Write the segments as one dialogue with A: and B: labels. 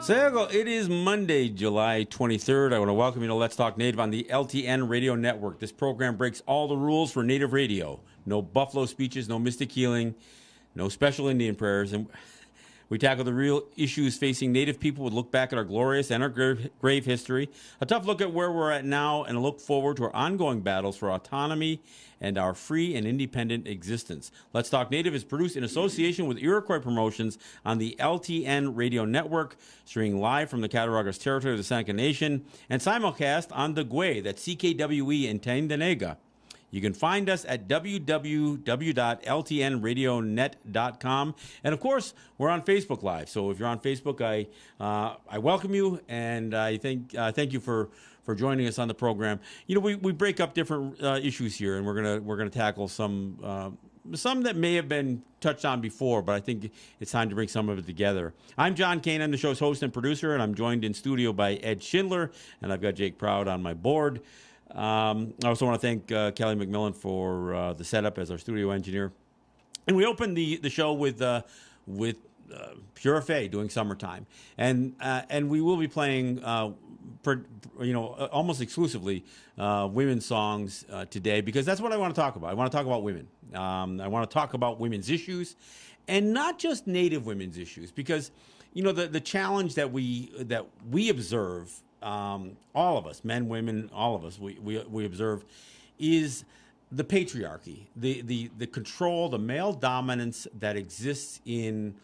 A: Sego, it is Monday, July 23rd. I want to welcome you to Let's Talk Native on the LTN Radio Network. This program breaks all the rules for Native radio. No buffalo speeches, no mystic healing, no special Indian prayers. And we tackle the real issues facing Native people. We look back at our glorious and our grave history, a tough look at where we're at now, and a look forward to our ongoing battles for autonomy and our free and independent existence. Let's Talk Native is produced in association with Iroquois Promotions on the LTN Radio Network, streaming live from the Cattaraugus territory of the Seneca Nation, and simulcast on the Gwe, that's CKWE in Tandanega. You can find us at www.ltnradionet.com. And, of course, we're on Facebook Live. So if you're on Facebook, I welcome you, and I thank you for joining us on the program. You know, we break up different issues here, and we're gonna tackle some that may have been touched on before, but I think it's time to bring some of it together. I'm John Kane. I'm the show's host and producer, and I'm joined in studio by Ed Schindler, and I've got Jake Proud on my board. I also want to thank Kelly McMillan for the setup as our studio engineer. And we opened the show with Pure Fay doing Summertime, and we will be playing almost exclusively women's songs today, because that's what I want to talk about. I want to talk about women. I want to talk about women's issues, and not just Native women's issues, because the challenge that we observe. All of us, men, women, all of us, we observe, is the patriarchy, the control, the male dominance that exists in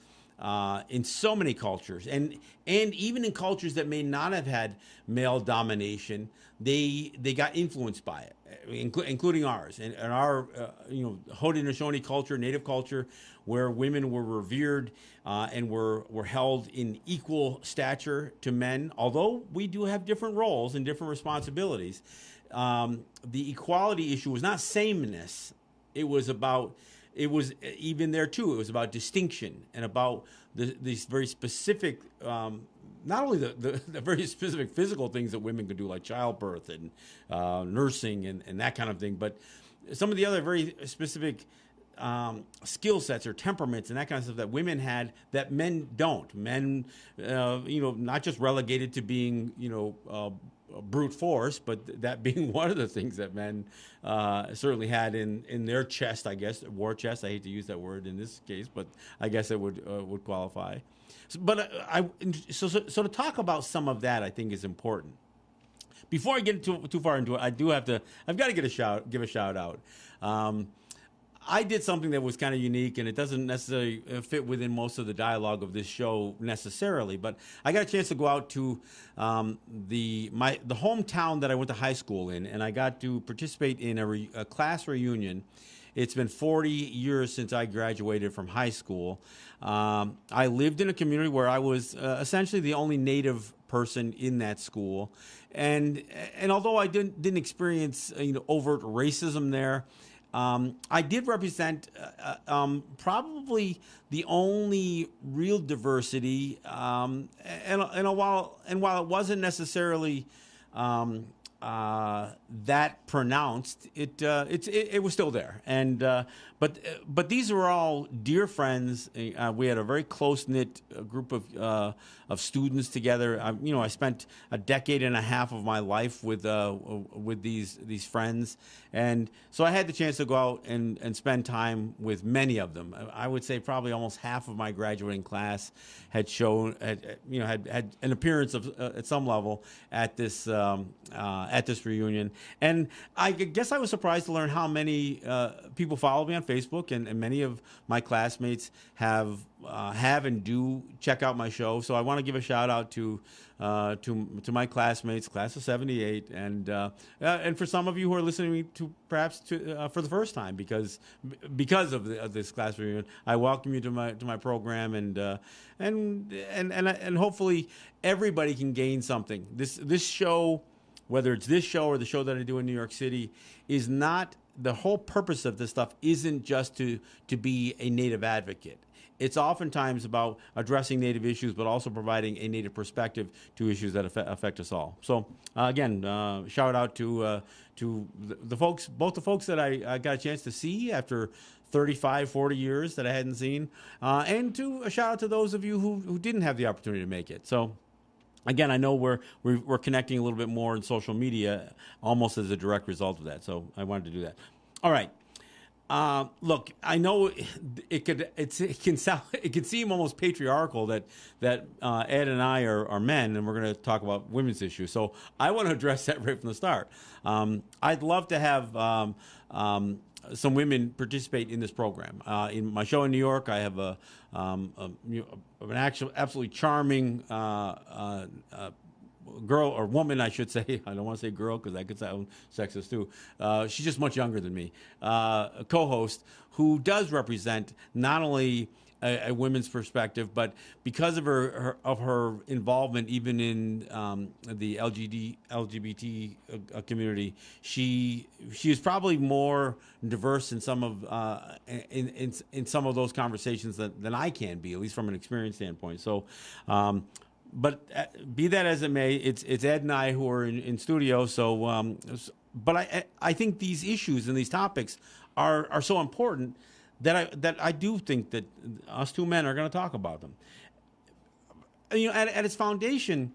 A: so many cultures, and even in cultures that may not have had male domination, they got influenced by it, including ours, and our Haudenosaunee culture, Native culture, where women were revered and were held in equal stature to men. Although we do have different roles and different responsibilities, the equality issue was not sameness. It was even there too. It was about distinction and about these very specific, not only the very specific physical things that women could do, like childbirth and nursing and that kind of thing, but some of the other very specific skill sets or temperaments and that kind of stuff that women had that men don't. Men, not just relegated to being, brute force, but that being one of the things that men certainly had in their chest, I guess, war chest. I hate to use that word in this case, but I guess it would qualify. So to talk about some of that, I think is important. Before I get too far into it, I've got to give a shout out. I did something that was kind of unique, and it doesn't necessarily fit within most of the dialogue of this show necessarily, but I got a chance to go out to the hometown that I went to high school in, and I got to participate in a class reunion. It's been 40 years since I graduated from high school. I lived in a community where I was essentially the only Native person in that school, and although I didn't experience overt racism there, I did represent probably the only real diversity, and while it wasn't necessarily that pronounced, it was still there. And but these were all dear friends. We had a very close knit group of students together. I spent a decade and a half of my life with these friends, and so I had the chance to go out and spend time with many of them. I would say probably almost half of my graduating class had an appearance of at some level at this reunion, and I guess I was surprised to learn how many people follow me on Facebook, and many of my classmates have and do check out my show. So I want to give a shout out to my classmates, class of '78, and for some of you who are listening to perhaps for the first time because of this class reunion, I welcome you to my program, and hopefully everybody can gain something. This show, whether it's this show or the show that I do in New York City, is not. The whole purpose of this stuff isn't just to be a Native advocate. It's oftentimes about addressing Native issues, but also providing a Native perspective to issues that affect us all. So again, shout out to the folks, both the folks that I got a chance to see after 35, 40 years that I hadn't seen, and to a shout out to those of you who didn't have the opportunity to make it. So again, I know we're connecting a little bit more in social media, almost as a direct result of that. So I wanted to do that. All right. Look, I know it can sound, it can seem almost patriarchal that Ed and I are men, and we're going to talk about women's issues. So I want to address that right from the start. I'd love to have some women participate in this program. In my show in New York, I have an actual absolutely charming girl or woman, I should say. I don't want to say girl because that could sound sexist too. She's just much younger than me. A co-host who does represent not only a women's perspective, but because of her involvement even in the LGBT community, she is probably more diverse in some of in some of those conversations than I can be, at least from an experience standpoint. So. But be that as it may, it's Ed and I who are in studio. So, but I think these issues and these topics are so important that I do think that us two men are going to talk about them. You know, at its foundation,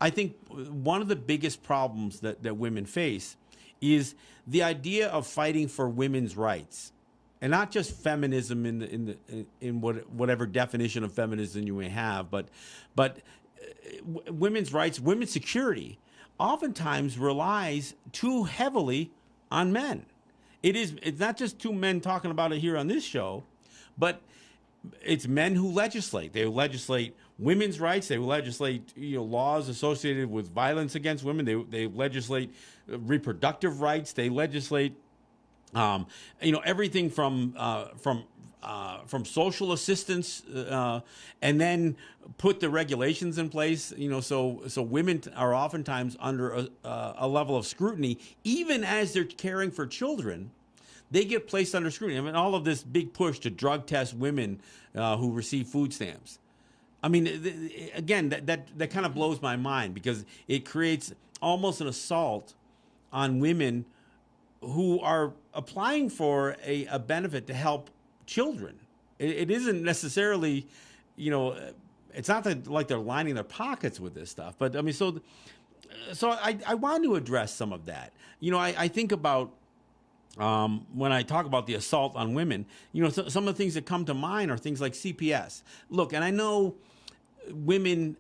A: I think one of the biggest problems that women face is the idea of fighting for women's rights. And not just feminism in whatever definition of feminism you may have, but women's rights, women's security, oftentimes relies too heavily on men. It's not just two men talking about it here on this show, but it's men who legislate. They legislate women's rights. They legislate laws associated with violence against women. They legislate reproductive rights. They legislate everything from social assistance, and then put the regulations in place. So women are oftentimes under a level of scrutiny, even as they're caring for children. They get placed under scrutiny. I mean, all of this big push to drug test women who receive food stamps. I mean, again, that kind of blows my mind because it creates almost an assault on women who are applying for a benefit to help children. It isn't necessarily, it's not like they're lining their pockets with this stuff. But I mean, so I want to address some of that. I think about when I talk about the assault on women, some of the things that come to mind are things like CPS. Look, and I know women,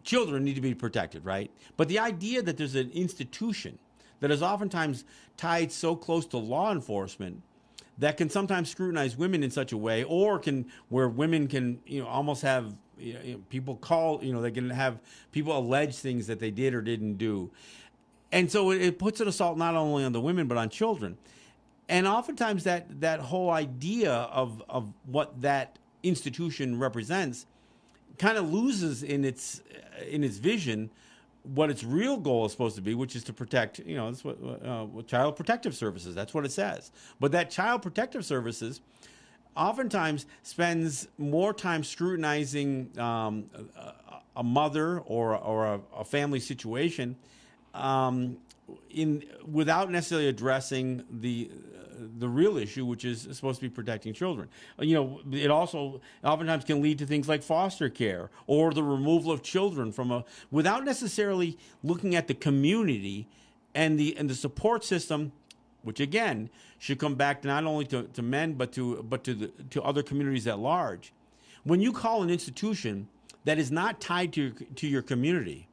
A: children need to be protected, right? But the idea that there's an institution that is oftentimes tied so close to law enforcement that can sometimes scrutinize women in such a way, or where women can, almost have people call, they can have people allege things that they did or didn't do. And so it puts an assault not only on the women, but on children. And oftentimes that whole idea of what that institution represents kind of loses in its vision what its real goal is supposed to be, which is to protect, that's what Child Protective Services, that's what it says. But that Child Protective Services oftentimes spends more time scrutinizing a mother or a family situation without necessarily addressing the real issue, which is supposed to be protecting children. It also oftentimes can lead to things like foster care or the removal of children without necessarily looking at the community and the support system, which again should come back not only to men but to other communities at large. When you call an institution that is not tied to your community,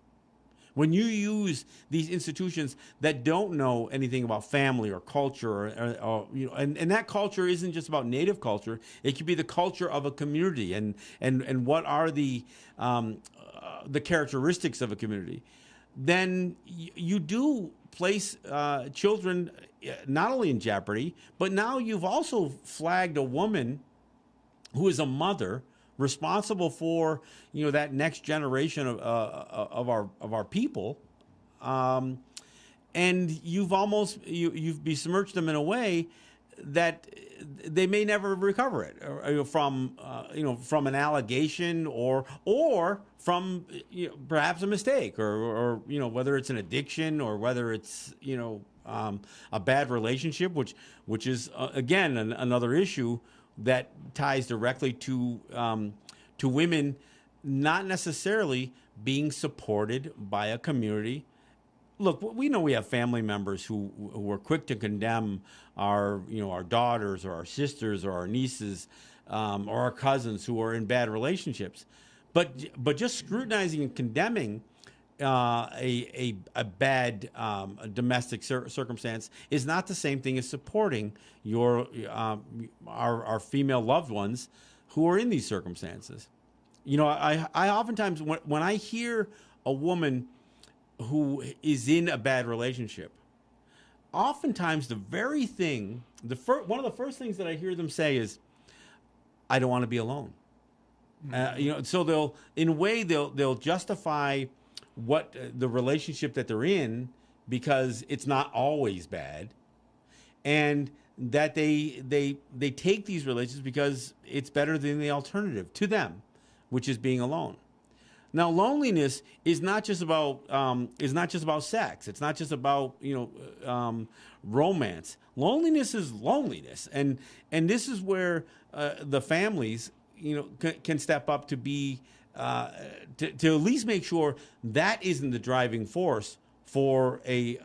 A: when you use these institutions that don't know anything about family or culture, and that culture isn't just about native culture, it could be the culture of a community, and what are the characteristics of a community, then you do place children not only in jeopardy, but now you've also flagged a woman who is a mother responsible for that next generation of our people, and you've besmirched them in a way that they may never recover it from an allegation or from perhaps a mistake or whether it's an addiction or whether it's a bad relationship, which is again another issue that ties directly to women not necessarily being supported by a community. Look, we know we have family members who are quick to condemn our daughters or our sisters or our nieces or our cousins who are in bad relationships, but just scrutinizing and condemning a bad domestic circumstance is not the same thing as supporting our female loved ones who are in these circumstances. I oftentimes when I hear a woman who is in a bad relationship, oftentimes the very thing, one of the first things that I hear them say is, "I don't want to be alone." So they'll justify what the relationship that they're in because it's not always bad, and that they take these relationships because it's better than the alternative to them, which is being alone. Now, loneliness is not just about sex. It's not just about romance. Loneliness is loneliness, and this is where the families can step up to be to at least make sure that isn't the driving force for a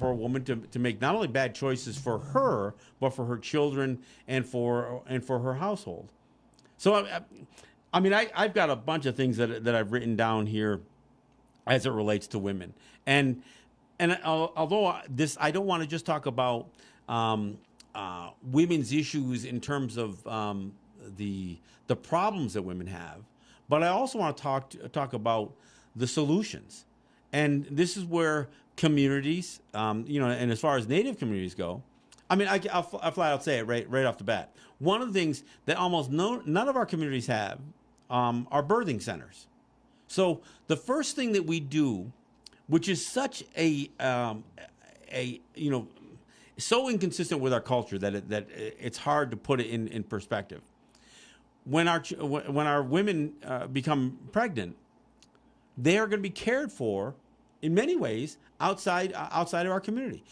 A: woman to make not only bad choices for her but for her children and for her household. So I've got a bunch of things that I've written down here as it relates to women, and although I don't want to just talk about women's issues in terms of the problems that women have, but I also want to talk about the solutions, and this is where communities, and as far as Native communities go, I'll flat out say it right off the bat. One of the things that almost none of our communities have are birthing centers. So the first thing that we do, which is such so inconsistent with our culture that it's hard to put it in perspective. When our women become pregnant, they are going to be cared for in many ways outside of our community.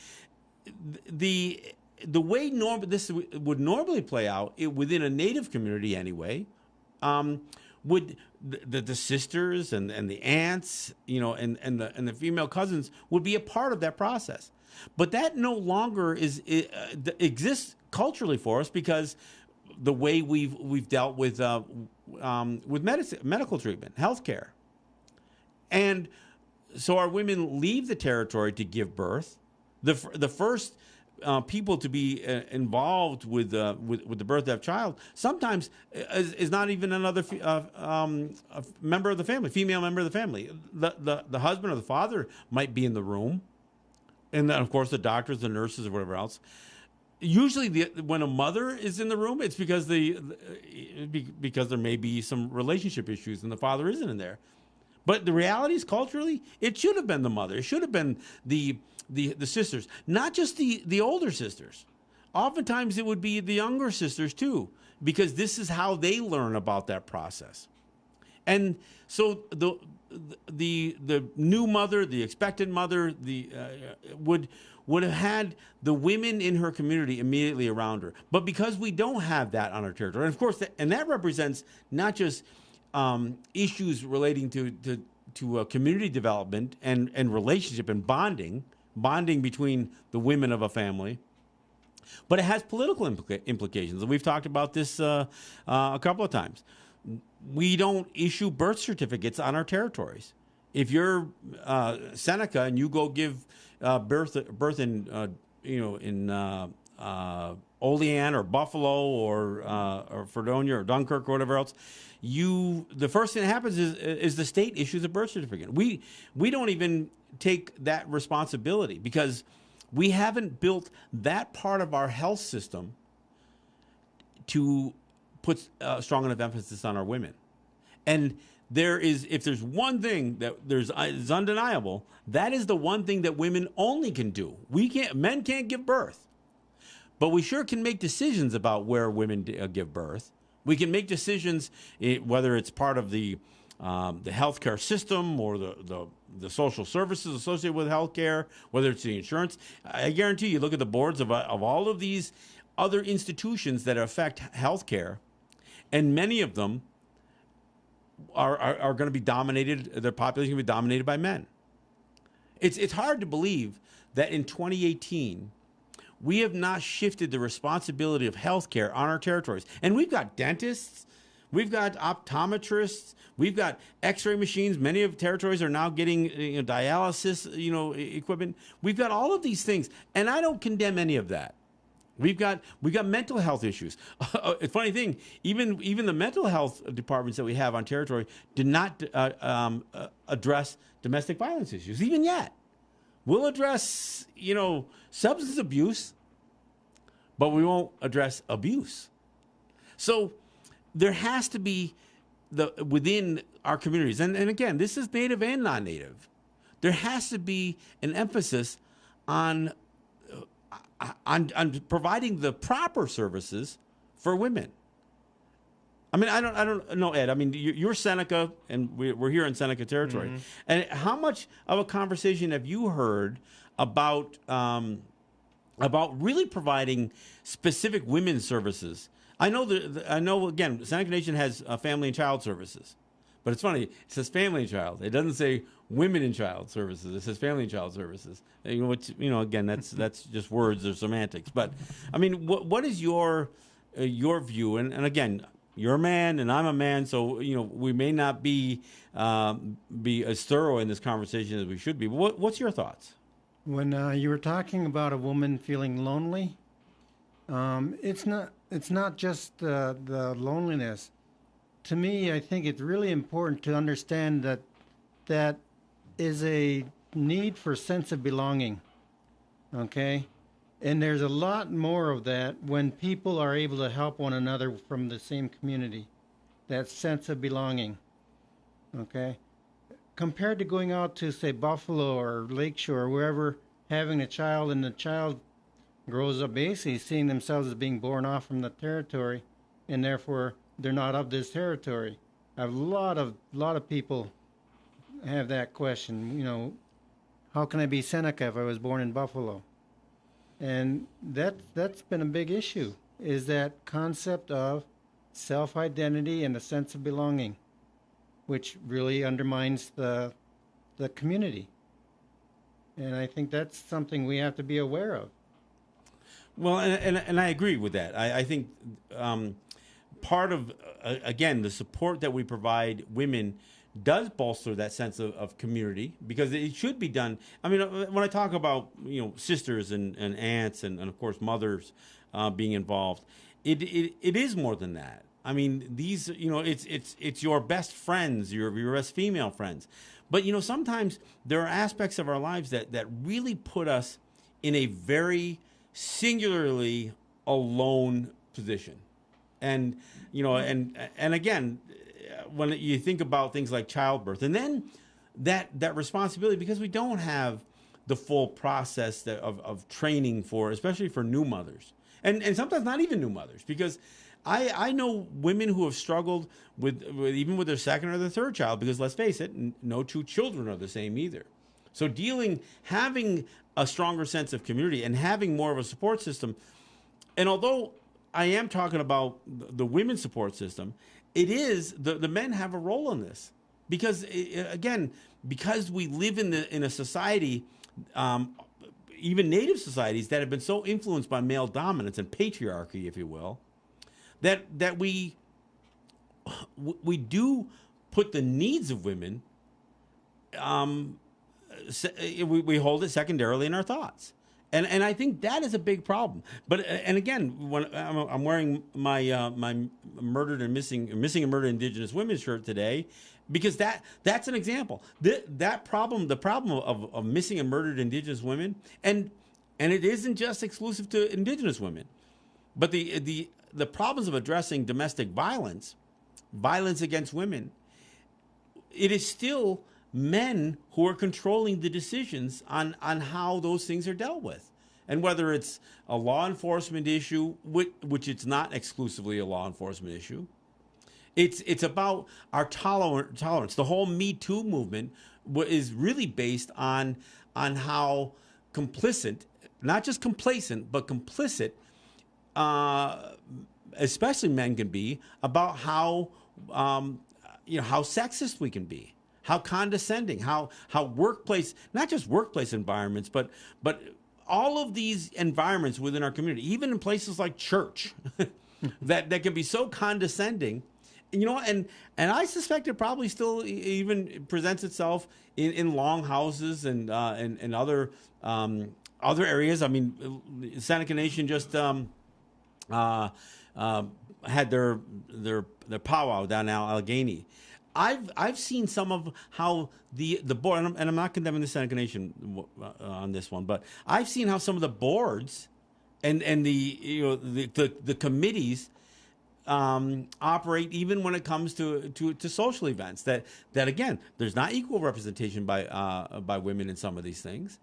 A: The way this would normally play out within a Native community anyway, would the sisters and the aunts, and the female cousins would be a part of that process. But that no longer exists culturally for us because the way we've dealt with medical treatment, healthcare, and so our women leave the territory to give birth. The first people to be involved with the birth of that child sometimes is not even another member of the family, female member of the family. The husband or the father might be in the room, and then of course the doctors, the nurses, or whatever else. Usually, when a mother is in the room, it's because there may be some relationship issues, and the father isn't in there. But the reality is, culturally, it should have been the mother. It should have been the sisters, not just the older sisters. Oftentimes, it would be the younger sisters too, because this is how they learn about that process. And so the new mother, the expectant mother, would have had the women in her community immediately around her. But because we don't have that on our territory, and of course, that represents not just issues relating to community development and relationship and bonding between the women of a family, but it has political implications. And we've talked about this a couple of times. We don't issue birth certificates on our territories. If you're Seneca and you go give birth in Olean or Buffalo or Fredonia or Dunkirk or whatever else, the first thing that happens is the state issues a birth certificate. We don't even take that responsibility because we haven't built that part of our health system to put strong enough emphasis on our women. And if there's one thing that is undeniable, that is the one thing that women only can do. Men can't give birth, but we sure can make decisions about where women give birth. We can make decisions whether it's part of the healthcare system or the social services associated with healthcare, whether it's the insurance. I guarantee you, look at the boards of all of these other institutions that affect healthcare, and many of them are going to be dominated. Their population going to be dominated by men. It's hard to believe that in 2018 we have not shifted the responsibility of healthcare on our territories, and we've got dentists. We've got optometrists. We've got X-ray machines. Many of the territories are now getting dialysis, equipment. We've got all of these things, and I don't condemn any of that. We've got mental health issues. A funny thing, even the mental health departments that we have on territory do not address domestic violence issues, even yet. We'll address substance abuse, but we won't address abuse. So there has to be within our communities, and again, this is Native and non-Native. There has to be an emphasis on providing the proper services for women. I mean, I don't know, Ed. I mean, you're Seneca, and we're here in Seneca territory. Mm-hmm. And how much of a conversation have you heard about really providing specific women's services? I know. Again, Seneca Nation has family and child services, but it's funny. It says family and child. It doesn't say women and child services. It says family and child services. Again, that's just words or semantics. But I mean, what is your view? And again, you're a man and I'm a man, so we may not be as thorough in this conversation as we should be. But what's your thoughts?
B: When you were talking about a woman feeling lonely, it's not just the loneliness. To me, I think it's really important to understand that is a need for sense of belonging. Okay? And there's a lot more of that when people are able to help one another from the same community. That sense of belonging. Okay? Compared to going out to, say, Buffalo or Lakeshore or wherever, having a child, and the child grows up basically seeing themselves as being born off from the territory, and therefore they're not of this territory. A lot of people have that question. How can I be Seneca if I was born in Buffalo? And that's been a big issue, is that concept of self-identity and a sense of belonging, which really undermines the community. And I think that's something we have to be aware of.
A: Well, and I agree with that. I think part of, again, the support that we provide women does bolster that sense of community, because it should be done. I mean, when I talk about sisters and aunts and of course mothers being involved, it is more than that. I mean, these it's your best friends, your best female friends, but sometimes there are aspects of our lives that really put us in a very singularly alone position, and again, when you think about things like childbirth, and then that responsibility, because we don't have the full process of training especially for new mothers, and sometimes not even new mothers, because I know women who have struggled with even with their second or their third child, because let's face it, no two children are the same either. So having a stronger sense of community and having more of a support system, and although I am talking about the women's support system, it is the men have a role in this, because again, because we live in a society, even Native societies that have been so influenced by male dominance and patriarchy, if you will, that we do put the needs of women, we hold it secondarily in our thoughts. And I think that is a big problem. But and again, when I'm wearing my my murdered and missing and murdered Indigenous women shirt today, because that's an example. That problem, the problem of missing and murdered Indigenous women, and it isn't just exclusive to Indigenous women, but the problems of addressing domestic violence against women, it is still men who are controlling the decisions on how those things are dealt with. And whether it's a law enforcement issue, which it's not exclusively a law enforcement issue, it's about our tolerance. The whole Me Too movement is really based on how complicit, not just complacent, but complicit, especially men can be, about how how sexist we can be, how condescending, how workplace, not just workplace environments, but all of these environments within our community, even in places like church, that can be so condescending. And I suspect it probably still even presents itself in longhouses and other areas. I mean, Seneca Nation just had their powwow down in Allegheny. I've seen some of how the board, and I'm not condemning the Seneca Nation on this one, but I've seen how some of the boards and the committees operate even when it comes to social events. That again, there's not equal representation by women in some of these things,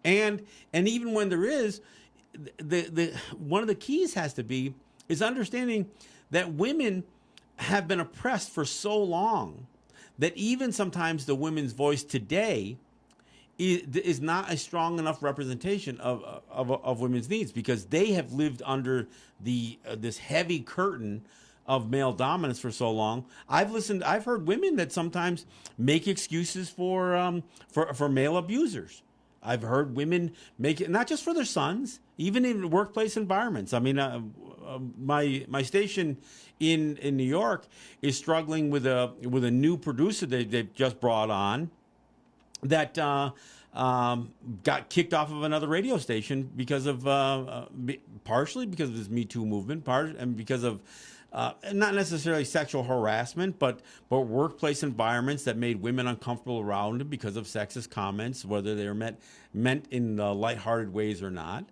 A: and even when there is, the one of the keys has to be is understanding that women have been oppressed for so long that even sometimes the women's voice today is not a strong enough representation of women's needs, because they have lived under this heavy curtain of male dominance for so long. I've heard women that sometimes make excuses for male abusers. I've heard women make it not just for their sons, even in workplace environments. I mean, my station in New York is struggling with a new producer they've just brought on that got kicked off of another radio station because of partially because of this Me Too movement, and because of not necessarily sexual harassment, but workplace environments that made women uncomfortable around him because of sexist comments, whether they were meant in lighthearted ways or not.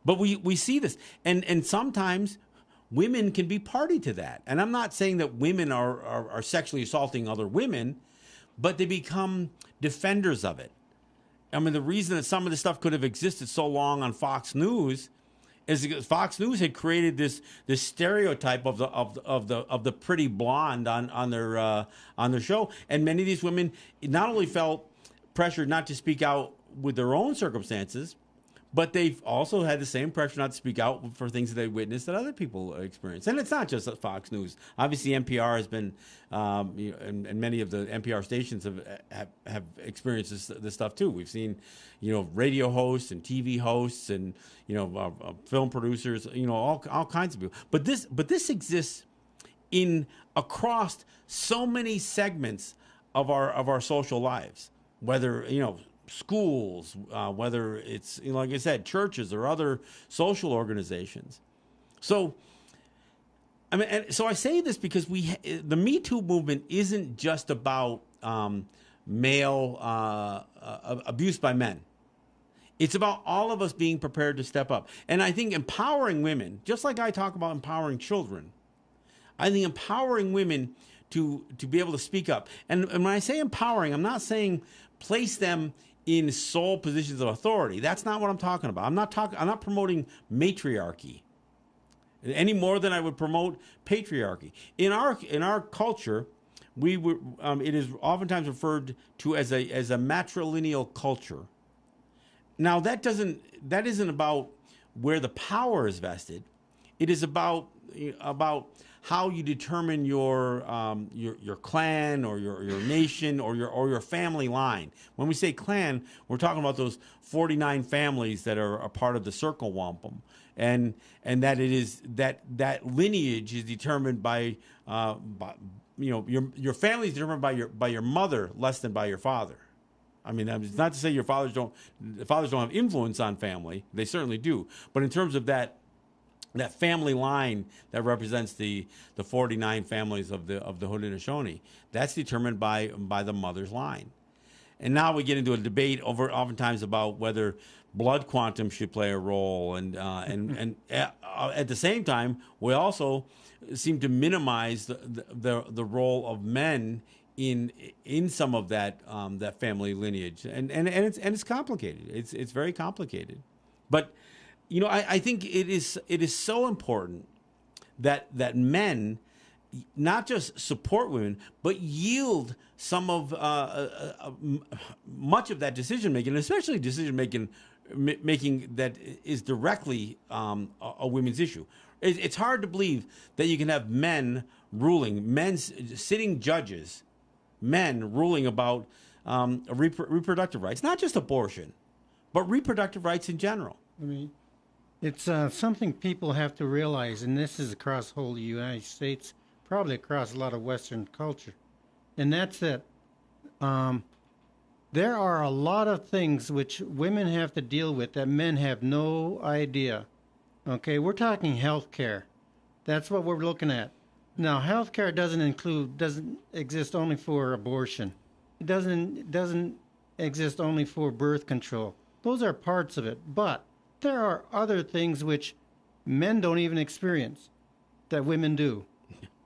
A: But we see this, and sometimes women can be party to that. And I'm not saying that women are sexually assaulting other women, but they become defenders of it. I mean, the reason that some of this stuff could have existed so long on Fox News is because Fox News had created this stereotype of the pretty blonde on their show, and many of these women not only felt pressured not to speak out with their own circumstances, but they've also had the same pressure not to speak out for things that they witnessed that other people experience. And it's not just Fox News. Obviously, NPR has been, and many of the NPR stations have experienced this stuff too. We've seen, radio hosts and TV hosts and film producers, all kinds of people. But this exists across so many segments of our social lives, whether schools, whether it's like I said, churches or other social organizations. So, I mean, and so I say this because the Me Too movement isn't just about male abuse by men. It's about all of us being prepared to step up. And I think empowering women, just like I talk about empowering children, I think empowering women to be able to speak up. And when I say empowering, I'm not saying place them in sole positions of authority. That's not what I'm talking about. I'm not promoting matriarchy any more than I would promote patriarchy. In our culture, it is oftentimes referred to as a matrilineal culture. Now that isn't about where the power is vested. It is about how you determine your clan or your nation or your family line. When we say clan, we're talking about those 49 families that are a part of the circle wampum, and that it is that lineage is determined by your family is determined by your mother less than by your father. I mean, it's not to say fathers don't have influence on family. They certainly do. But in terms of that family line that represents the 49 families of the Haudenosaunee, that's determined by the mother's line. And now we get into a debate oftentimes about whether blood quantum should play a role, and at the same time we also seem to minimize the role of men in some of that family lineage, and it's complicated. It's very complicated, but. I think it is so important that men not just support women, but yield some of much of that decision making, especially decision making making that is directly a women's issue. It's hard to believe that you can have men ruling, sitting judges, men ruling about reproductive rights, not just abortion, but reproductive rights in general.
B: I mean, it's something people have to realize, and this is across the whole United States, probably across a lot of Western culture, and that's that there are a lot of things which women have to deal with that men have no idea. Okay, we're talking health care. That's what we're looking at. Now, health care doesn't exist only for abortion. It doesn't exist only for birth control. Those are parts of it. But there are other things which men don't even experience that women do.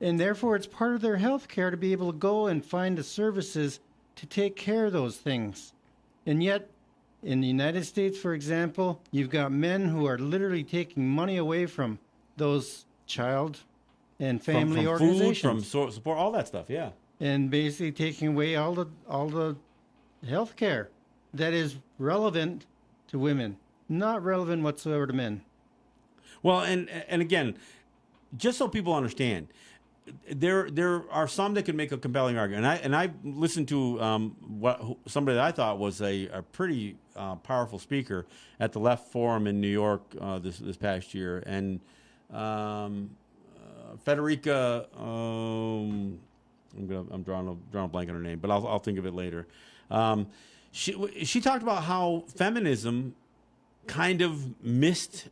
B: And therefore, it's part of their health care to be able to go and find the services to take care of those things. And yet, in the United States, for example, you've got men who are literally taking money away from those child and family
A: from
B: organizations.
A: Food, from support, all that stuff, yeah.
B: And basically taking away all the health care that is relevant to women, not relevant whatsoever to men.
A: Well, and again, just so people understand, there are some that can make a compelling argument, and I listened to somebody that I thought was a pretty powerful speaker at the Left Forum in New York this past year, and Federica. I'm drawing a blank on her name, but I'll think of it later. She talked about how feminism kind of missed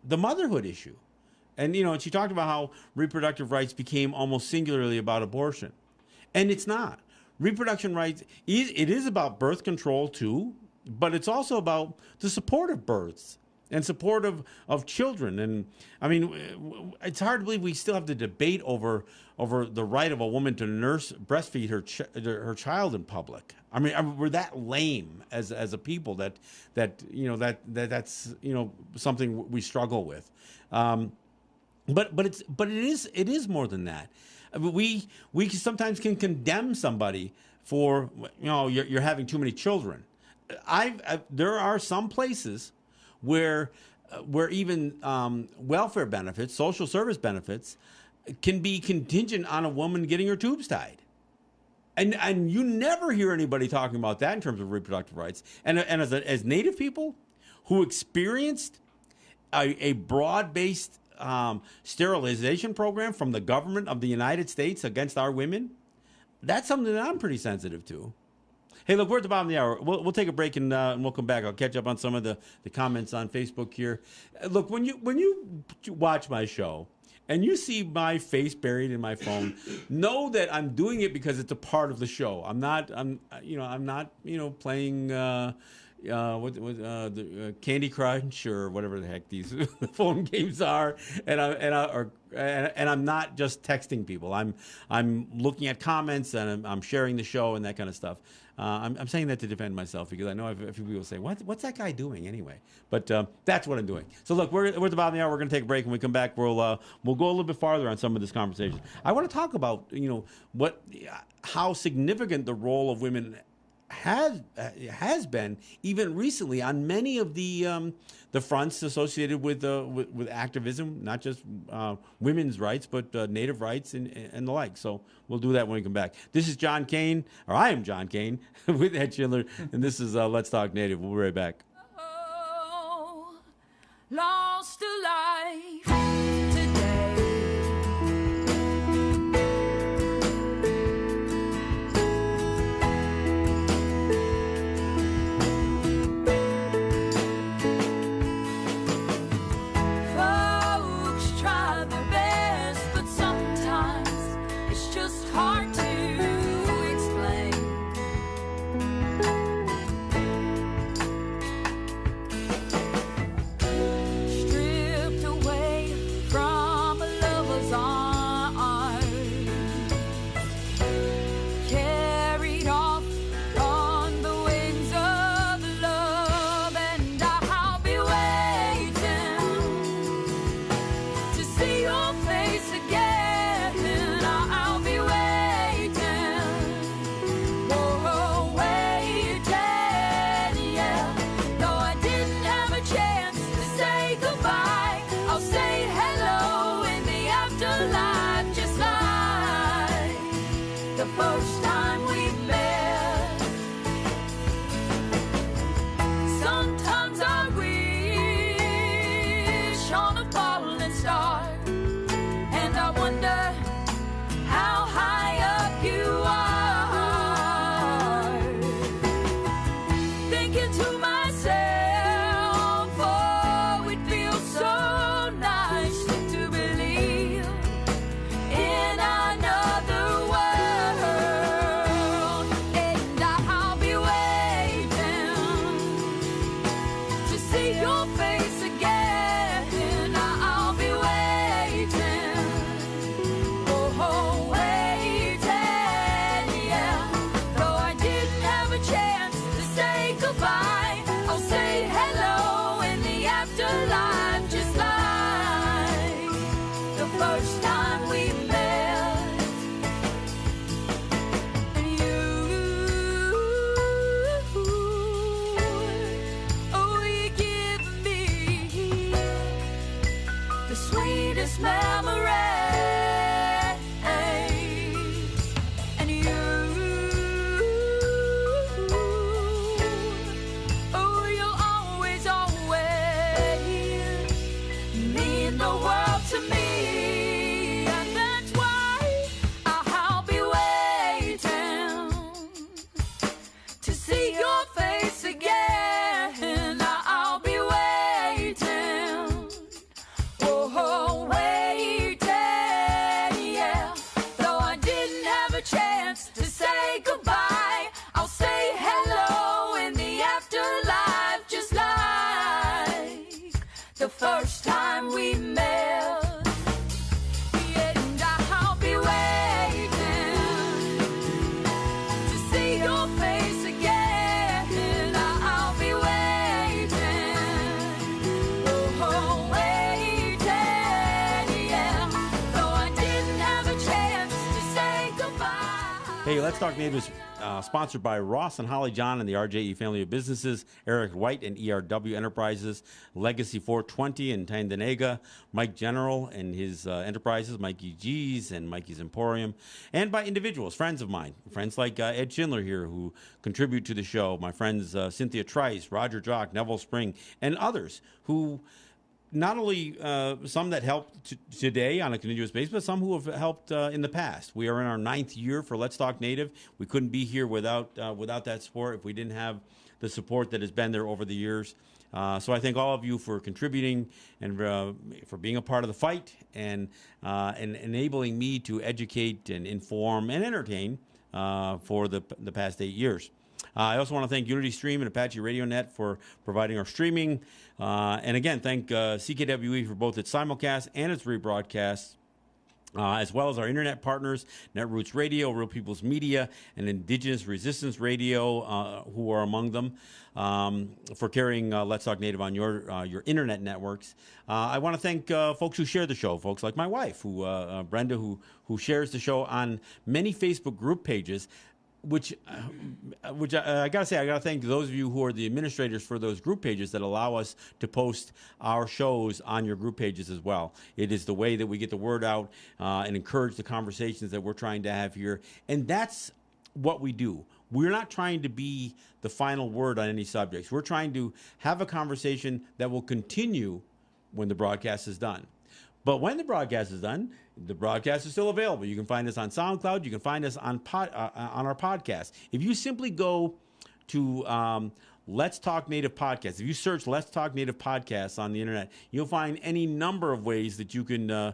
A: the motherhood issue. And, and she talked about how reproductive rights became almost singularly about abortion. And it's not. Reproduction rights, it is about birth control, too, but it's also about the support of births and support of children. And, I mean, it's hard to believe we still have to debate over the right of a woman to breastfeed her child in public. I mean, we're that lame as a people that's something we struggle with. But it is more than that. I mean, we sometimes can condemn somebody for you're having too many children. There are some places where even welfare benefits, social service benefits, can be contingent on a woman getting her tubes tied. And you never hear anybody talking about that in terms of reproductive rights. And as Native people who experienced a broad-based sterilization program from the government of the United States against our women, that's something that I'm pretty sensitive to. Hey, look, we're at the bottom of the hour. We'll take a break and we'll come back. I'll catch up on some of the comments on Facebook here. Look, when you watch my show and you see my face buried in my phone, know that I'm doing it because it's a part of the show. I'm not playing the Candy Crush or whatever the heck these phone games are, and I'm not just texting people. I'm looking at comments and I'm sharing the show and that kind of stuff. I'm saying that to defend myself because I know a few people say, "What's that guy doing anyway?" But that's what I'm doing. So look, we're at the bottom of the hour. We're going to take a break. When we come back, we'll go a little bit farther on some of this conversation. I want to talk about how significant the role of women has been even recently on many of the fronts associated with activism, not just women's rights, but Native rights and the like. So we'll do that when we come back. This is John Kane, or I am John Kane with Ed Schindler, and this is Let's Talk Native. We'll be right back.
C: Oh, lost alive. Strip first time we met. Sometimes I wish on a falling star, and I wonder how high up you are. Thinking to myself, oh, it feels so nice to believe in another world. And I'll be waiting to see your face again. I'll be waiting. Oh, waiting, yeah. Though I didn't have a chance to say goodbye, I'll say hello in the afterlife, just like the first time we met. And you give me the sweetest memories. And you'll always, always mean the world to me. And that's why I'll be waiting to see your face again. I'll be waiting. Oh, waiting, yeah. Though I didn't have a chance to say goodbye, I'll say hello in the afterlife, just like the first time we met. And I'll be waiting to see your face again. I'll be waiting. Oh, waiting, yeah. Though I didn't have a chance to say goodbye.
A: Hey, Let's Talk Native is sponsored by Ross and Holly John and the RJE family of businesses, Eric White and ERW Enterprises, Legacy 420 in Tandanega, Mike General and his enterprises, Mikey G's and Mikey's Emporium, and by individuals, friends of mine, friends like Ed Schindler here who contribute to the show, my friends Cynthia Trice, Roger Jock, Neville Spring, and others who not only some that helped today on a continuous basis, but some who have helped in the past. We are in our 9th year for Let's Talk Native. We couldn't be here without that support if we didn't have the support that has been there over the years. So I thank all of you for contributing and for being a part of the fight and enabling me to educate and inform and entertain for the past 8 years. I also want to thank Unity Stream and Apache RadioNet for providing our streaming. And again, thank CKWE for both its simulcast and its rebroadcasts, as well as our internet partners, Netroots Radio, Real People's Media, and Indigenous Resistance Radio, who are among them, for carrying Let's Talk Native on your internet networks. I want to thank folks who share the show, folks like my wife, Brenda, who shares the show on many Facebook group pages. Which I gotta say, I gotta thank those of you who are the administrators for those group pages that allow us to post our shows on your group pages as well. It is the way that we get the word out and encourage the conversations that we're trying to have here. And that's what we do. We're not trying to be the final word on any subjects. We're trying to have a conversation that will continue when the broadcast is done. But when the broadcast is done, the broadcast is still available. You can find us on SoundCloud. You can find us on our podcast. If you simply go to Let's Talk Native Podcast, if you search Let's Talk Native Podcasts on the internet, you'll find any number of ways that you can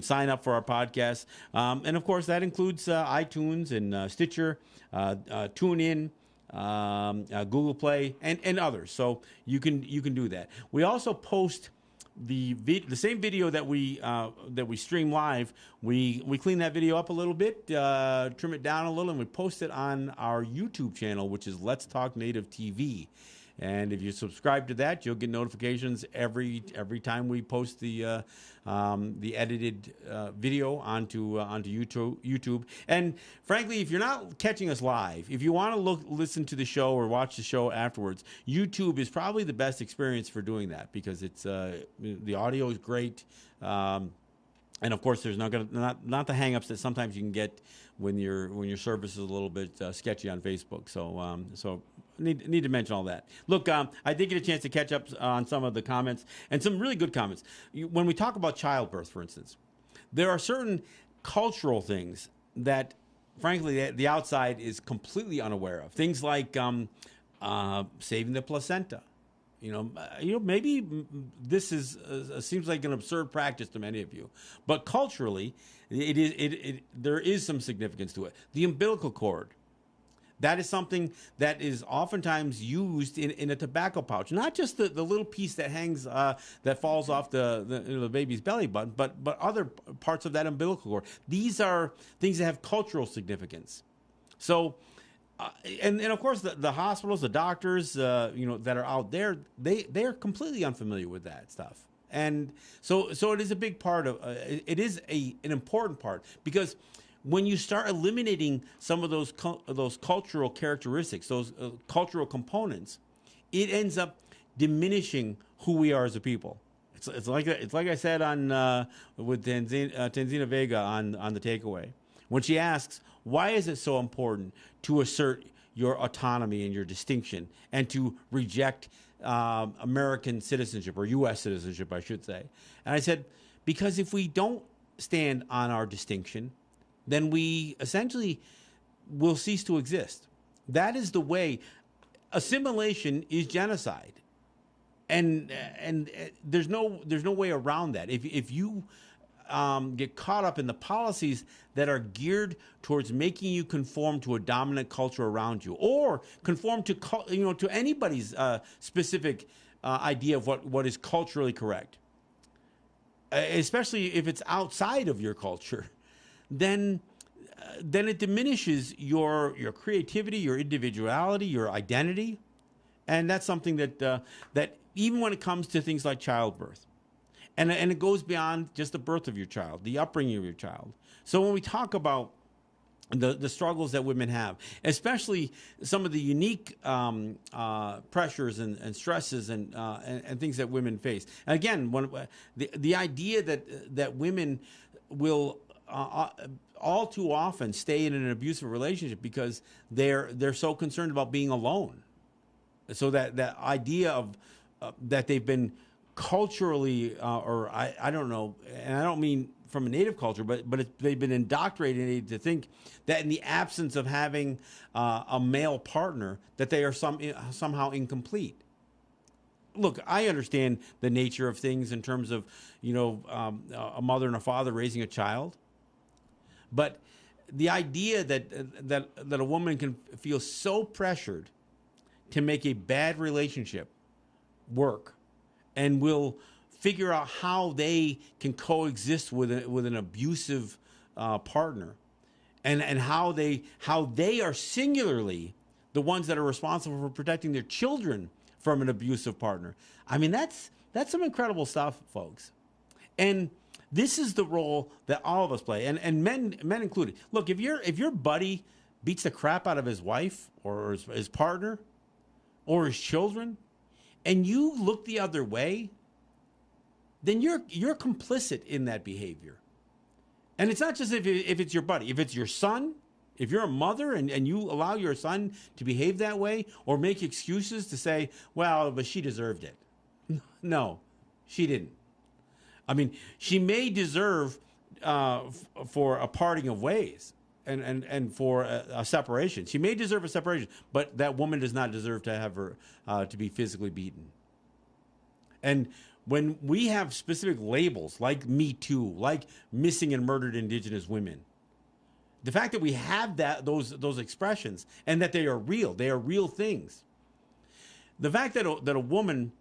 A: sign up for our podcast. And of course, that includes iTunes and Stitcher, TuneIn, Google Play, and others. So you can do that. We also post the same video that we stream live. We clean that video up a little bit, trim it down a little, and we post it on our YouTube channel, which is Let's Talk Native TV. And if you subscribe to that, you'll get notifications every time we post the edited video onto YouTube. And frankly, if you're not catching us live, if you want to listen to the show or watch the show afterwards, YouTube is probably the best experience for doing that because it's the audio is great. And of course, there's not the hangups that sometimes you can get when your service is a little bit sketchy on Facebook. So need to mention all that. Look, I did get a chance to catch up on some of the comments and some really good comments. When we talk about childbirth, for instance, there are certain cultural things that, frankly, the outside is completely unaware of. Things like saving the placenta. Maybe this is seems like an absurd practice to many of you, but culturally, there is some significance to it. The umbilical cord, that is something that is oftentimes used in a tobacco pouch, not just the little piece that hangs that falls off the baby's belly button, but other parts of that umbilical cord. These are things that have cultural significance. So. And of course, the hospitals, the doctors, that are out there, they are completely unfamiliar with that stuff, and so it is a big part of. It is an important part, because when you start eliminating some of those cultural characteristics, those cultural components, it ends up diminishing who we are as a people. It's like I said on with Tanzina Vega on the takeaway, when she asks, why is it so important to assert your autonomy and your distinction and to reject American citizenship, or U.S. citizenship, I should say? And I said, because if we don't stand on our distinction, then we essentially will cease to exist. That is the way. Assimilation is genocide. And there's no way around that. If you get caught up in the policies that are geared towards making you conform to a dominant culture around you, or conform to anybody's specific idea of what is culturally correct, especially if it's outside of your culture, then it diminishes your creativity, your individuality, your identity, and that's something that even when it comes to things like childbirth. And it goes beyond just the birth of your child, the upbringing of your child. So when we talk about the struggles that women have, especially some of the unique pressures and stresses and things that women face. And again, the idea that women will all too often stay in an abusive relationship because they're so concerned about being alone. So that idea of that they've been culturally, or I don't know, and I don't mean from a native culture, but they've been indoctrinated to think that in the absence of having a male partner, that they are somehow incomplete. Look, I understand the nature of things in terms of a mother and a father raising a child, but the idea that a woman can feel so pressured to make a bad relationship work, and will figure out how they can coexist with an abusive partner, and how they are singularly the ones that are responsible for protecting their children from an abusive partner. I mean, that's some incredible stuff, folks. And this is the role that all of us play, and men included. Look, if your buddy beats the crap out of his wife or his partner or his children, and you look the other way, then you're complicit in that behavior. And it's not just if it's your buddy. If it's your son, if you're a mother and you allow your son to behave that way, or make excuses to say, well, but she deserved it. No, she didn't. I mean, she may deserve for a parting of ways and for a separation. She may deserve a separation, but that woman does not deserve to have her to be physically beaten. And when we have specific labels like Me Too, like missing and murdered Indigenous women, the fact that we have those expressions and that they are real things. The fact that a woman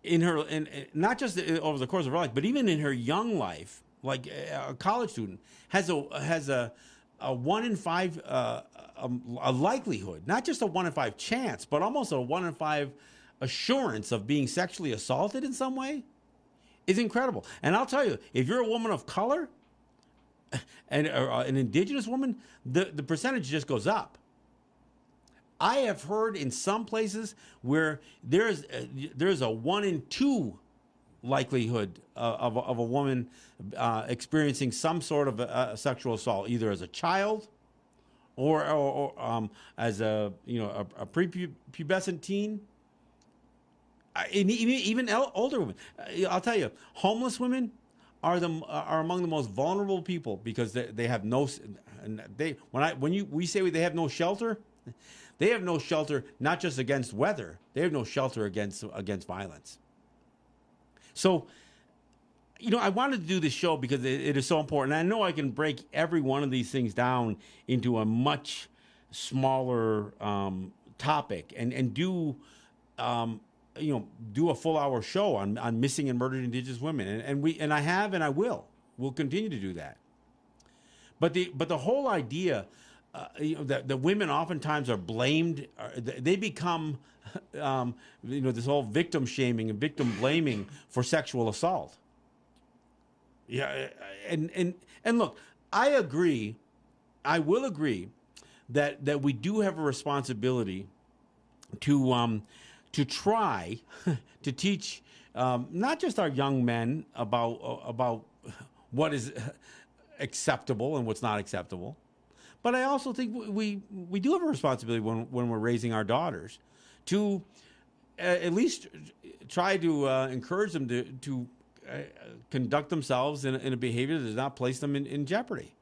A: in not just over the course of her life, but even in her young life, like a college student, has a 1 in 5 a likelihood, not just a 1 in 5 chance, but almost a 1 in 5 assurance of being sexually assaulted in some way, is incredible. And I'll tell you, if you're a woman of color and an Indigenous woman, the percentage just goes up. I have heard in some places where there's a 1 in 2 likelihood of a woman experiencing some sort of sexual assault, either as a child or as a a prepubescent teen. And even older women. I'll tell you, homeless women are among the most vulnerable people because they have no. And we say they have no shelter, they have no shelter not just against weather. They have no shelter against violence. So, I wanted to do this show because it is so important. And I know I can break every one of these things down into a much smaller topic and do. Do a full hour show on missing and murdered Indigenous women, and I have and I will continue to do that. But the whole idea, that the women oftentimes are blamed, they become, this whole victim shaming and victim blaming for sexual assault. Yeah, and look, I agree, I will agree that we do have a responsibility to try to teach not just our young men about what is acceptable and what's not acceptable, but I also think we do have a responsibility when we're raising our daughters to at least try to encourage them to conduct themselves in a behavior that does not place them in jeopardy.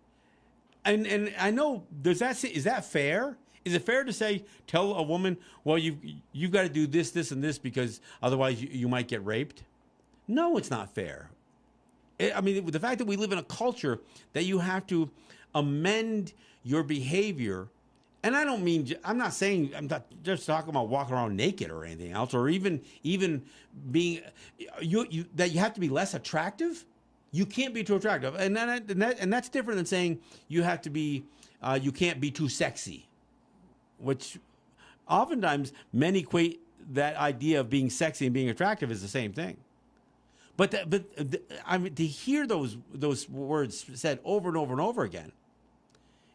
A: And I know is that fair? Is it fair to tell a woman, well, you've got to do this, this, and this because otherwise you might get raped? No, it's not fair. I mean, the fact that we live in a culture that you have to amend your behavior, and I'm not just talking about walking around naked or anything else, or even being that you have to be less attractive. You can't be too attractive, and that's different than saying you have to be, you can't be too sexy. Which oftentimes men equate that idea of being sexy and being attractive as the same thing. But I mean, to hear those words said over and over and over again,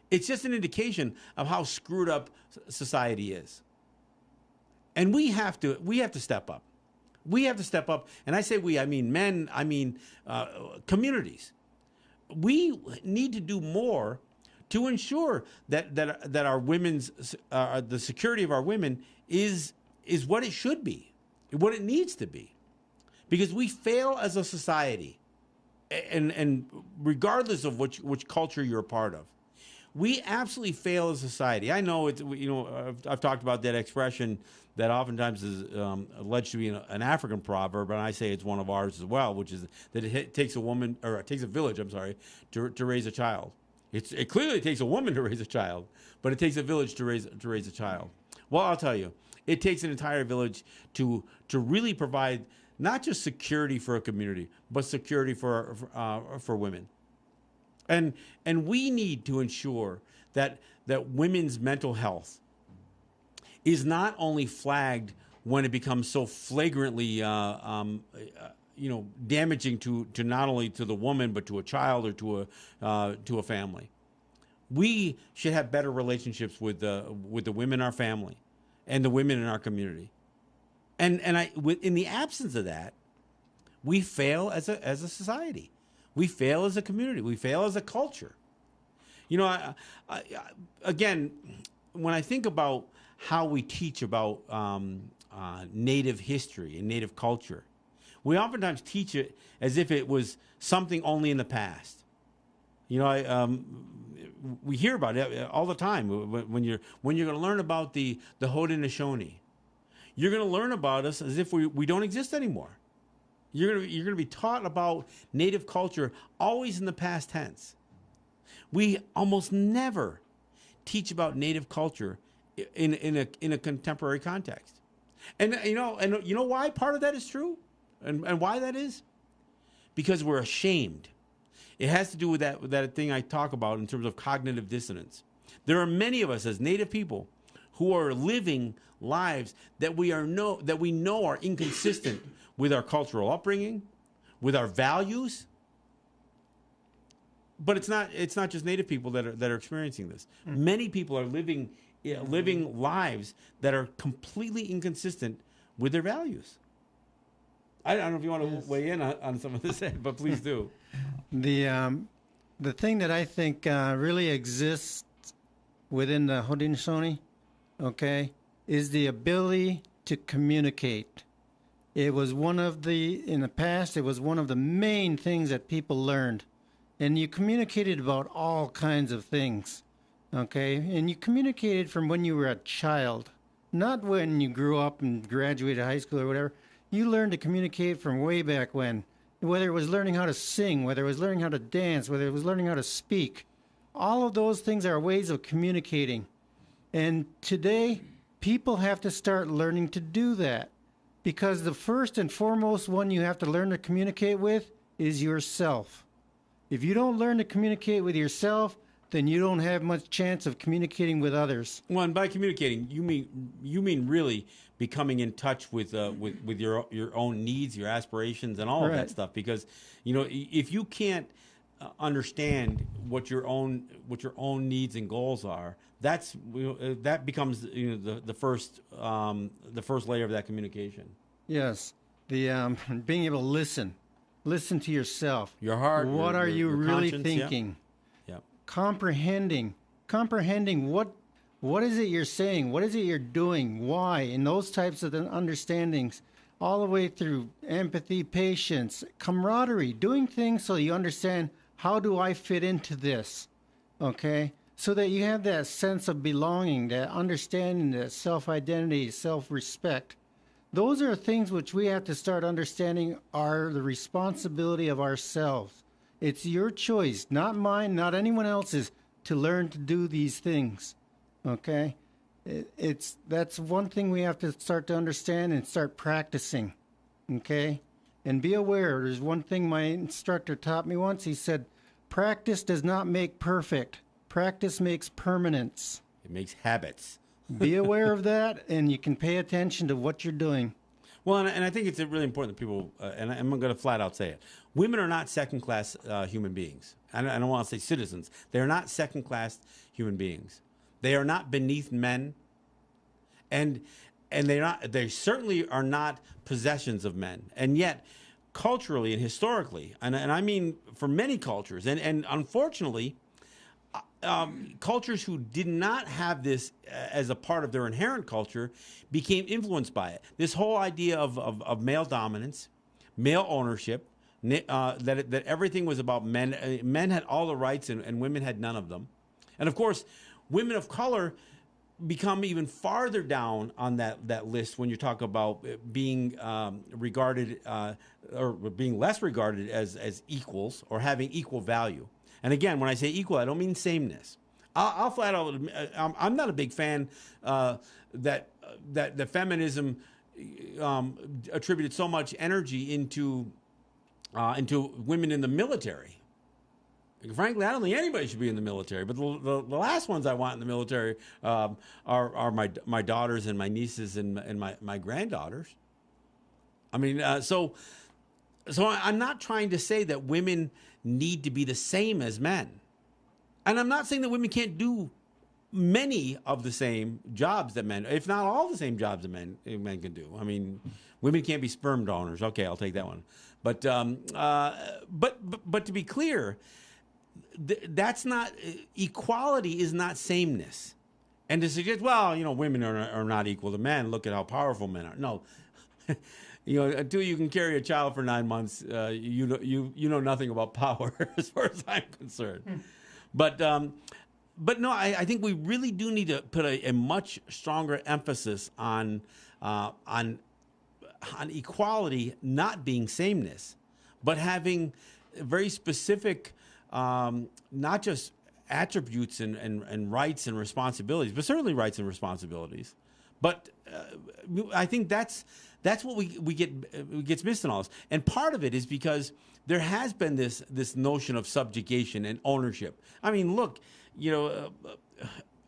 A: it's just an indication of how screwed up society is. And we have to step up. We have to step up. And I say we, I mean men, I mean communities. We need to do more to ensure that our women's the security of our women is what it should be, what it needs to be, because we fail as a society, and regardless of which culture you're a part of, we absolutely fail as a society. I know I've talked about that expression that oftentimes is alleged to be an African proverb, and I say it's one of ours as well, which is that it takes a village. I'm sorry, to raise a child. It clearly takes a woman to raise a child, but it takes a village to raise a child. Well, I'll tell you, it takes an entire village to really provide not just security for a community, but security for women. And we need to ensure that women's mental health is not only flagged when it becomes so flagrantly damaging to not only to the woman but to a child or to a family. We should have better relationships with the women in our family and the women in our community. And in the absence of that, we fail as a society. We fail as a community. We fail as a culture. Again, when I think about how we teach about Native history and Native culture, we oftentimes teach it as if it was something only in the past. We hear about it all the time. When you're going to learn about the Haudenosaunee, you're going to learn about us as if we don't exist anymore. You're going to be taught about Native culture always in the past tense. We almost never teach about Native culture in a contemporary context. And you know why part of that is true? And why that is? Because we're ashamed. It has to do with that thing I talk about in terms of cognitive dissonance. There are many of us as Native people who are living lives that we know are inconsistent with our cultural upbringing, with our values. But it's not just Native people that are experiencing this. Many people are living lives that are completely inconsistent with their values. I don't know if you want to weigh in on some of this, but please do.
B: The thing that I think really exists within the Haudenosaunee, okay, is the ability to communicate. It was in the past, it was one of the main things that people learned. And you communicated about all kinds of things, okay? And you communicated from when you were a child, not when you grew up and graduated high school or whatever. You learned to communicate from way back when, whether it was learning how to sing, whether it was learning how to dance, whether it was learning how to speak. All of those things are ways of communicating. And today, people have to start learning to do that. Because the first and foremost one you have to learn to communicate with is yourself. If you don't learn to communicate with yourself, then you don't have much chance of communicating with others.
A: Well, and by communicating, you mean really becoming in touch with your own needs, your aspirations, and all of that stuff. Because if you can't understand what your own needs and goals are, that becomes the first layer of that communication.
B: Yes, the being able to listen to yourself.
A: Your heart.
B: What are you really thinking?
A: Yeah.
B: Comprehending what is it you're saying? What is it you're doing? Why? And those types of understandings, all the way through empathy, patience, camaraderie, doing things so you understand, how do I fit into this? Okay? So that you have that sense of belonging, that understanding, that self-identity, self-respect. Those are things which we have to start understanding are the responsibility of ourselves. It's your choice, not mine, not anyone else's, to learn to do these things. Okay? That's one thing we have to start to understand and start practicing. Okay? And be aware, there's one thing my instructor taught me once. He said, practice does not make perfect. Practice makes permanence.
A: It makes habits.
B: Be aware of that, and you can pay attention to what you're doing.
A: Well, and I think it's really important that people, and I'm going to flat out say it, women are not second-class human beings. I don't want to say citizens. They're not second-class human beings. They are not beneath men, and they certainly are not possessions of men. And yet, culturally and historically, and I mean for many cultures, and unfortunately, cultures who did not have this as a part of their inherent culture became influenced by it. This whole idea of male dominance, male ownership, that everything was about men. Men had all the rights and women had none of them. And of course, women of color become even farther down on that list when you talk about being regarded or being less regarded as equals or having equal value. And again, when I say equal, I don't mean sameness. I'll flat out admit, I'm not a big fan that the feminism attributed so much energy into women in the military. Frankly, I don't think anybody should be in the military. But the last ones I want in the military are my daughters and my nieces and my granddaughters. I mean, so I'm not trying to say that women need to be the same as men. And I'm not saying that women can't do many of the same jobs that men, if not all the same jobs that men can do. I mean, women can't be sperm donors. Okay, I'll take that one. But to be clear, that's not, equality is not sameness. And to suggest, well, women are not equal to men. Look at how powerful men are. No. Until you can carry a child for 9 months, you know nothing about power, as far as I'm concerned. But no, I think we really do need to put a much stronger emphasis on equality not being sameness, but having very specific, not just attributes and rights and responsibilities, but certainly rights and responsibilities. But I think that's what we gets missed in all this. And part of it is because there has been this notion of subjugation and ownership. I mean, look,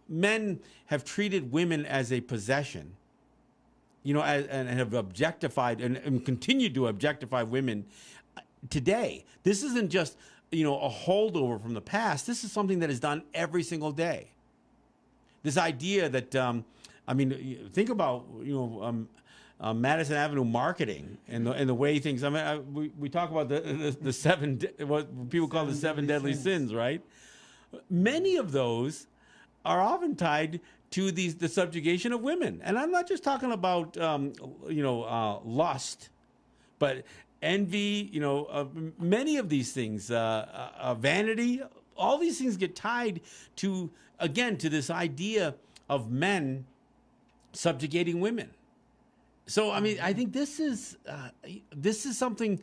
A: men have treated women as a possession, and have objectified and continued to objectify women today. This isn't just, a holdover from the past. This is something that is done every single day. This idea that, think about, Madison Avenue marketing and the way things. I mean, we talk about the what people call the seven deadly sins, right? Many of those are often tied to the subjugation of women, and I'm not just talking about lust, but envy. Many of these things, vanity. All these things get tied to this idea of men subjugating women. So, I mean, I think this is something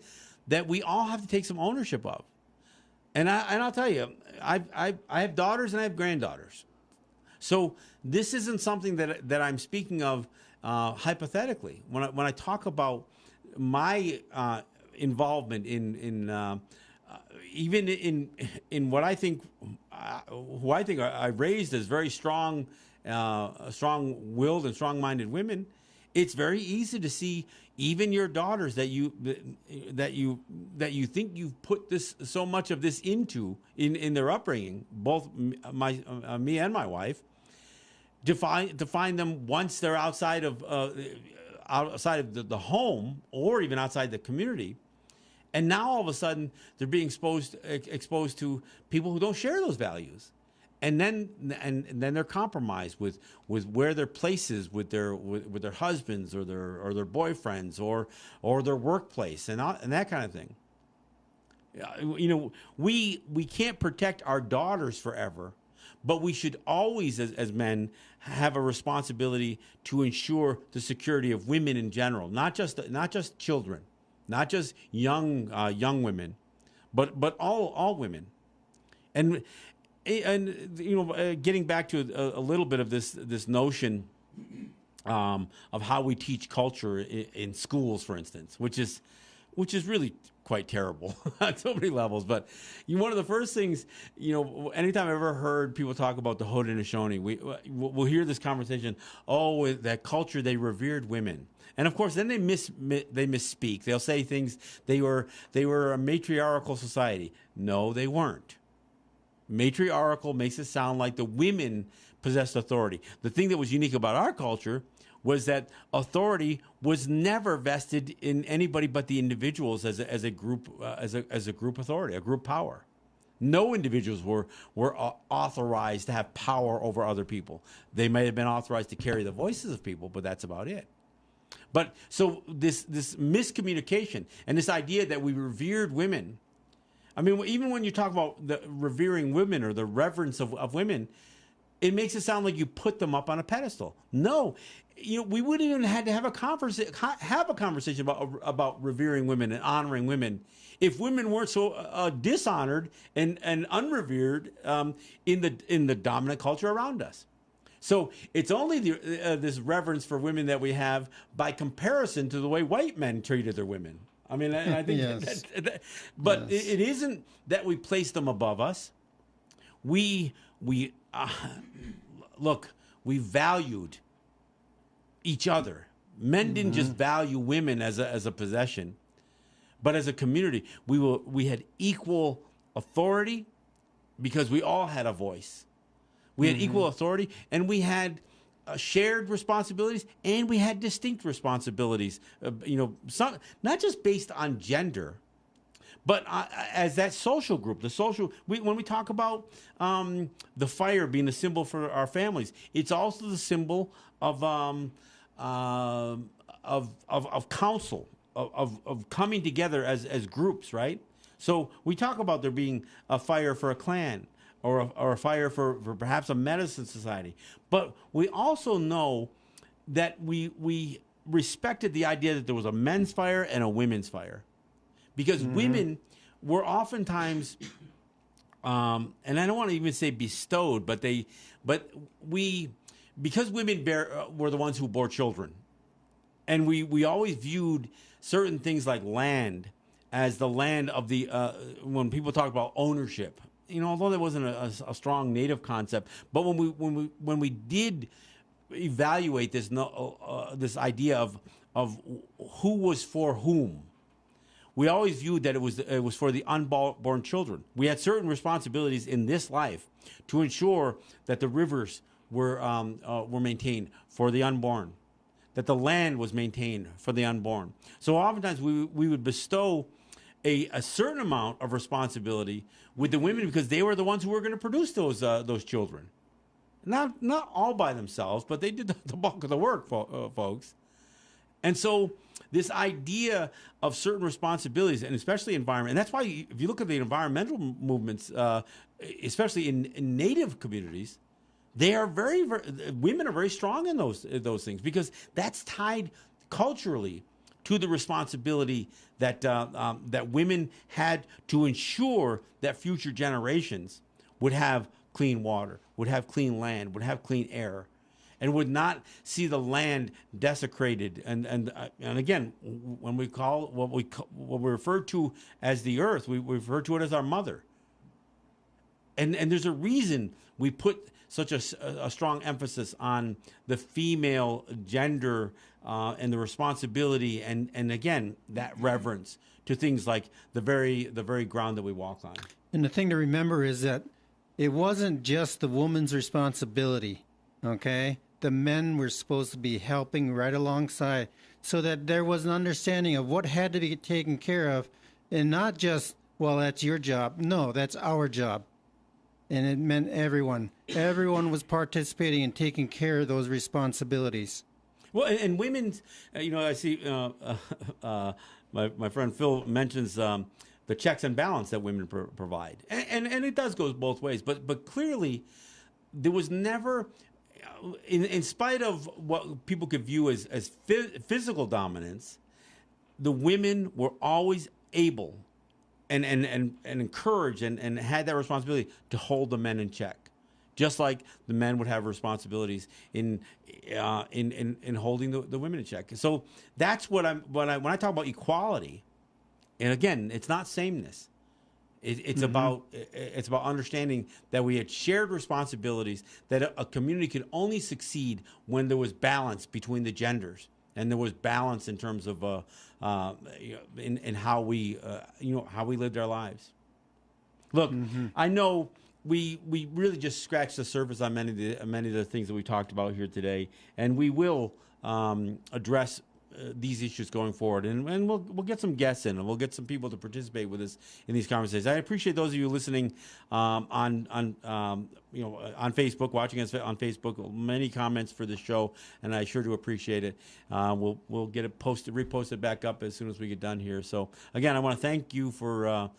A: that we all have to take some ownership of. And I'll tell you, I have daughters and I have granddaughters. So this isn't something that I'm speaking of hypothetically. When I talk about my involvement in even in what I think, who I think I raised as very strong, strong-willed and strong-minded women, it's very easy to see even your daughters that you think you've put so much of this into in their upbringing, both me and my wife, to find them once they're outside of the home or even outside the community. And now all of a sudden they're being exposed to people who don't share those values, and then they're compromised with where their place is with their husbands or their boyfriends or their workplace and that kind of thing. We can't protect our daughters forever, but we should always, as men, have a responsibility to ensure the security of women in general, not just children. Not just young women, but all women, and getting back to a little bit of this notion of how we teach culture in schools, for instance, which is really quite terrible on so many levels. But one of the first things, anytime I've ever heard people talk about the Haudenosaunee, we'll hear this conversation. Oh, that culture, they revered women. And of course, then they misspeak. They'll say things. They were a matriarchal society. No, they weren't. Matriarchal makes it sound like the women possessed authority. The thing that was unique about our culture was that authority was never vested in anybody but the individuals as a group authority, a group power. No individuals were authorized to have power over other people. They may have been authorized to carry the voices of people, but that's about it. But so this miscommunication and this idea that we revered women, I mean, even when you talk about the revering women or the reverence of women, it makes it sound like you put them up on a pedestal. No, we wouldn't even have to have a conversation about revering women and honoring women if women weren't so dishonored and unrevered in the dominant culture around us. So it's only this reverence for women that we have by comparison to the way white men treated their women. I mean, I think,
B: yes.
A: But
B: yes.
A: It isn't that we place them above us. We valued each other. Men didn't just value women as a possession, but as a community, we had equal authority because we all had a voice. We had equal authority, and we had shared responsibilities, and we had distinct responsibilities. Some not just based on gender, but as that social group. When we talk about the fire being the symbol for our families, it's also the symbol of council, of coming together as groups, right? So we talk about there being a fire for a clan. Or a fire for perhaps a medicine society. But we also know that we respected the idea that there was a men's fire and a women's fire. Because women were oftentimes, and I don't want to even say bestowed, because women were the ones who bore children. And we always viewed certain things like land as the land of when people talk about ownership. Although there wasn't a strong native concept, but when we did evaluate this idea of who was for whom, we always viewed that it was for the unborn children. We had certain responsibilities in this life to ensure that the rivers were maintained for the unborn, that the land was maintained for the unborn. So oftentimes we would bestow a certain amount of responsibility with the women because they were the ones who were going to produce those children. Not all by themselves, but they did the bulk of the work, folks. And so this idea of certain responsibilities, and especially environment, and that's why if you look at the environmental movements, especially in Native communities, they are women are very strong in those things because that's tied culturally to the responsibility that that women had to ensure that future generations would have clean water, would have clean land, would have clean air, and would not see the land desecrated. And again, when we call what we refer to as the earth, we refer to it as our mother. And there's a reason we put such a strong emphasis on the female gender and the responsibility and again that reverence to things like the very ground that we walk on.
B: And the thing to remember is that it wasn't just the woman's responsibility, okay? The men were supposed to be helping right alongside so that there was an understanding of what had to be taken care of and not just, well, that's your job. No, that's our job. And it meant everyone. Everyone was participating in taking care of those responsibilities.
A: Well, and women's, I see my friend Phil mentions the checks and balance that women provide. And it does go both ways. But clearly, there was never, in spite of what people could view as physical dominance, the women were always able and encouraged and had that responsibility to hold the men in check. Just like the men would have responsibilities in holding the women in check. So that's when I talk about equality, and again, it's not sameness. It's about understanding that we had shared responsibilities, that a community could only succeed when there was balance between the genders, and there was balance in terms of in how we how we lived our lives. Look, I know we really just scratched the surface on many of the things that we talked about here today, and we will address these issues going forward, and we'll get some guests in, and we'll get some people to participate with us in these conversations. I appreciate those of you listening on Facebook, watching us on Facebook. Many comments for the show, and I sure do appreciate it. We'll get it reposted back up as soon as we get done here. So again, I want to thank you for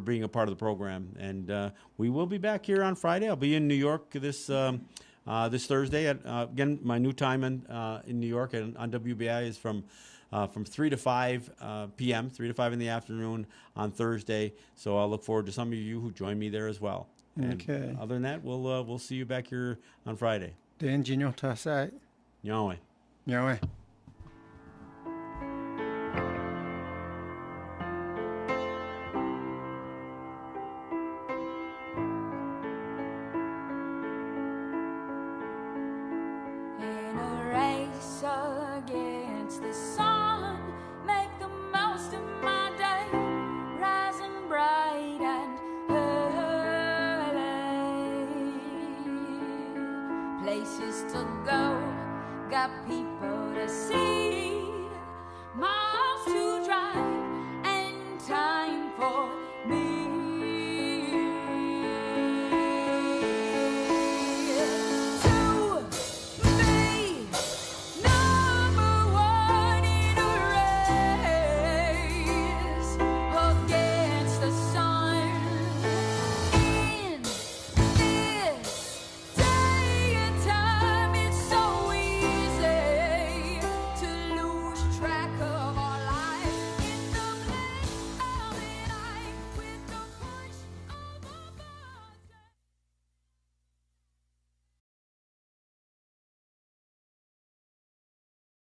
A: being a part of the program, and we will be back here on Friday. I'll be in New York this Thursday. Again, my new time in New York and on WBI is from 3 to 5 p.m., 3 to 5 in the afternoon on Thursday. So I'll look forward to some of you who join me there as well.
B: Okay.
A: And other than that, we'll see you back here on Friday.
B: Den Gino Tasai.
A: Yahweh.
B: Yahweh.
C: In a race against the sun, make the most of my day, rising bright and early. Places to go, got people to see.